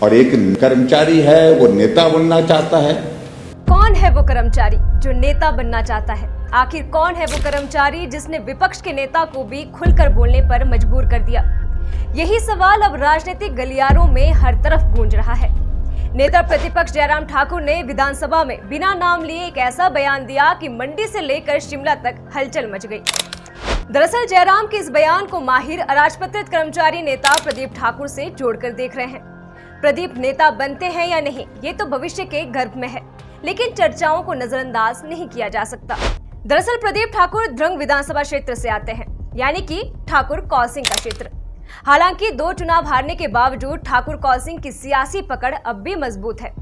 और एक कर्मचारी है वो नेता बनना चाहता है। कौन है वो कर्मचारी जो नेता बनना चाहता है? आखिर कौन है वो कर्मचारी जिसने विपक्ष के नेता को भी खुलकर बोलने पर मजबूर कर दिया? यही सवाल अब राजनीतिक गलियारों में हर तरफ गूंज रहा है। नेता प्रतिपक्ष जयराम ठाकुर ने विधानसभा में बिना नाम लिए एक ऐसा बयान दिया कि मंडी से लेकर शिमला तक हलचल मच गई। दरअसल जयराम के इस बयान को माहिर अराजपत्रित कर्मचारी नेता प्रदीप ठाकुर से जोड़कर देख रहे हैं। प्रदीप नेता बनते हैं या नहीं, ये तो भविष्य के गर्भ में है, लेकिन चर्चाओं को नजरअंदाज नहीं किया जा सकता। दरअसल प्रदीप ठाकुर ध्रंग विधानसभा क्षेत्र से आते हैं, यानी कि ठाकुर कौल सिंह का क्षेत्र। हालांकि 2 चुनाव हारने के बावजूद ठाकुर कौल सिंह की सियासी पकड़ अब भी मजबूत है,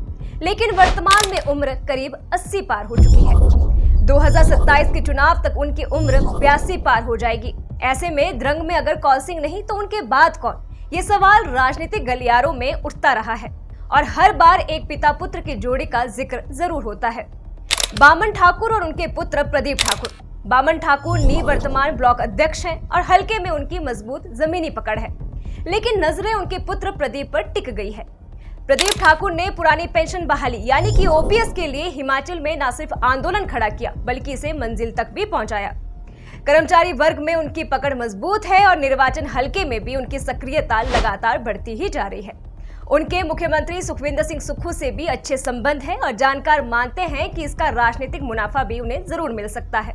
लेकिन वर्तमान में उम्र करीब 80 पार हो चुकी है। 2027 के चुनाव तक उनकी उम्र 82 पार हो जाएगी। ऐसे में ध्रंग में अगर कौल सिंह नहीं तो उनके बाद कौन, ये सवाल राजनीतिक गलियारों में उठता रहा है और हर बार एक पिता पुत्र की जोड़ी का जिक्र जरूर होता है। बामन ठाकुर और उनके पुत्र प्रदीप ठाकुर। बामन ठाकुर निवर्तमान ब्लॉक अध्यक्ष हैं और हल्के में उनकी मजबूत जमीनी पकड़ है, लेकिन नजरें उनके पुत्र प्रदीप पर टिक गई है। प्रदीप ठाकुर ने पुरानी पेंशन बहाली यानी कि ओपीएस के लिए हिमाचल में न सिर्फ आंदोलन खड़ा किया बल्कि इसे मंजिल तक भी पहुंचाया। कर्मचारी वर्ग में उनकी पकड़ मजबूत है और निर्वाचन हलके में भी उनकी सक्रियता लगातार बढ़ती ही जा रही है। उनके मुख्यमंत्री सुखविंदर सिंह सुक्खू से भी अच्छे संबंध हैं और जानकार मानते हैं कि इसका राजनीतिक मुनाफा भी उन्हें जरूर मिल सकता है।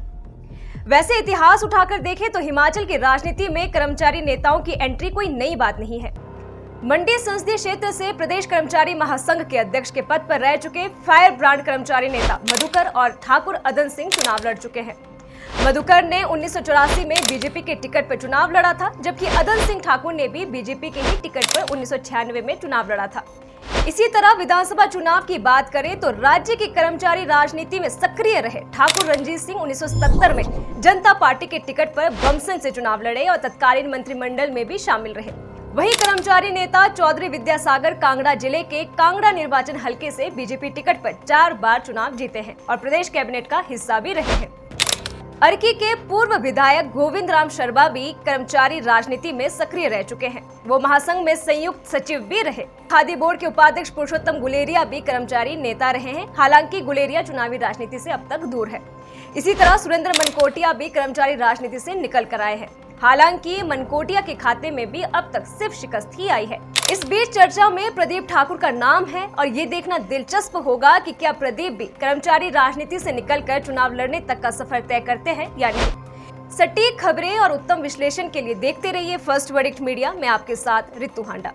वैसे इतिहास उठाकर देखें तो हिमाचल की राजनीति में कर्मचारी नेताओं की एंट्री कोई नई बात नहीं है। मंडी संसदीय क्षेत्र से प्रदेश कर्मचारी महासंघ के अध्यक्ष के पद पर रह चुके फायर ब्रांड कर्मचारी नेता मधुकर और ठाकुर अदन सिंह चुनाव लड़ चुके हैं। मधुकर ने 1984 में बीजेपी के टिकट पर चुनाव लड़ा था, जबकि अदन सिंह ठाकुर ने भी बीजेपी के ही टिकट पर 1996 में चुनाव लड़ा था। इसी तरह विधानसभा चुनाव की बात करें तो राज्य की कर्मचारी राजनीति में सक्रिय रहे ठाकुर रणजीत सिंह 1970 में जनता पार्टी के टिकट पर बमसन से चुनाव लड़े और तत्कालीन मंत्रिमंडल में भी शामिल रहे। वहीं कर्मचारी नेता चौधरी विद्यासागर कांगड़ा जिले के कांगड़ा निर्वाचन हलके से बीजेपी टिकट पर 4 बार चुनाव जीते हैं और प्रदेश कैबिनेट का हिस्सा भी रहे हैं। अर्की के पूर्व विधायक गोविंद राम शर्मा भी कर्मचारी राजनीति में सक्रिय रह चुके हैं। वो महासंघ में संयुक्त सचिव भी रहे। खादी बोर्ड के उपाध्यक्ष पुरुषोत्तम गुलेरिया भी कर्मचारी नेता रहे हैं। हालांकि गुलेरिया चुनावी राजनीति से अब तक दूर है। इसी तरह सुरेंद्र मनकोटिया भी कर्मचारी राजनीति से निकल कर आए हैं। हालांकि मनकोटिया के खाते में भी अब तक सिर्फ शिकस्त ही आई है। इस बीच चर्चा में प्रदीप ठाकुर का नाम है और ये देखना दिलचस्प होगा कि क्या प्रदीप भी कर्मचारी राजनीति से निकलकर चुनाव लड़ने तक का सफर तय करते हैं या नहीं। सटीक खबरें और उत्तम विश्लेषण के लिए देखते रहिए फर्स्ट वर्डिक्ट मीडिया। मैं आपके साथ रितु हांडा।